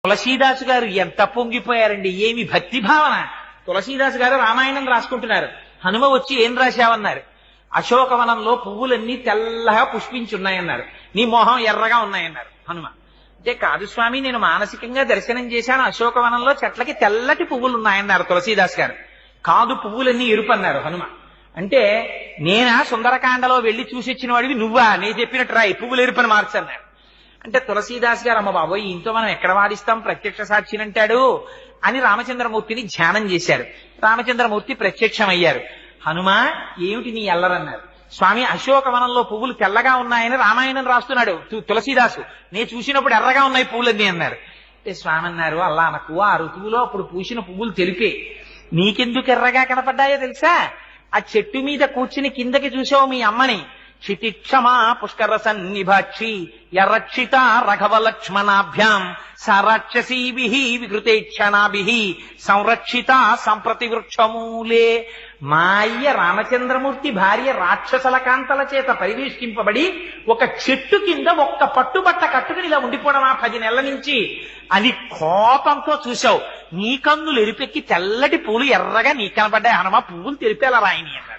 తులసీదాసు గారు ఎంత పొంగిపోయారండి, ఏమి భక్తి భావన. తులసీదాసు గారు రామాయణం రాసుకుంటున్నారు. హనుమ వచ్చి ఏం రాశావన్నారు. అశోకవనంలో పువ్వులన్నీ తెల్లగా పుష్పించున్నాయన్నారు. నీ మొహం ఎర్రగా ఉన్నాయన్నారు హనుమ. అంటే కాదు స్వామి, నేను మానసికంగా దర్శనం చేశాను, అశోకవనంలో చెట్లకి తెల్లటి పువ్వులు ఉన్నాయన్నారు తులసీదాస్ గారు. కాదు, పువ్వులన్నీ ఎరుపు అన్నారు హనుమ. అంటే నేనా సుందరకాండలో వెళ్లి చూసి వచ్చిన వాడివి నువ్వా, నేను చెప్పినట్టు రాయి, పువ్వులు ఎరుపని మార్చన్నారు. అంటే తులసీదాస్ గారు అమ్మ బాబోయ్, ఇంతో మనం ఎక్కడ వాదిస్తాం, ప్రత్యక్ష సాక్షినంటాడు అని రామచంద్రమూర్తిని ధ్యానం చేశారు. రామచంద్రమూర్తి ప్రత్యక్షమయ్యారు. హనుమ ఏమిటి నీ ఎల్లరన్నారు. స్వామి, అశోకవనంలో పువ్వులు తెల్లగా ఉన్నాయని రామాయణం రాస్తున్నాడు తులసీదాసు, నేను చూసినప్పుడు ఎర్రగా ఉన్నాయి పువ్వులన్నీ అన్నారు. అంటే స్వామి అన్నారు, అల్లా అనకు, ఆ ఋతువులో అప్పుడు పూసిన పువ్వులు తెలిపే, నీకెందుకు ఎర్రగా కనపడ్డాయో తెలుసా, ఆ చెట్టు మీద కూర్చుని కిందకి చూసావు మీ అమ్మని, క్షితిక్షమా పుష్కర సన్నిభాక్షి యరక్షిత రఘవ లక్ష్మణాభ్యాం సారాక్షసీభి వికృతేక్షణాభి సంరక్షిత సంప్రతి వృక్షమూలే. మా అయ్య రామచంద్రమూర్తి భార్య రాక్షసల కాంతల చేత పరివేష్టింపబడి ఒక చెట్టు కింద ఒక్క పట్టుబట్ట కట్టుకుని ఇలా ఉండిపోవడం 10 నెలల నుంచి అని కోపంతో చూశావు. నీ కన్నులు ఎరిపెక్కి తెల్లటి పూలు ఎర్రగా నీ కనబడ్డాయి హనుమ, పువ్వులు తెలిపేలా రాయిని అన్నారు.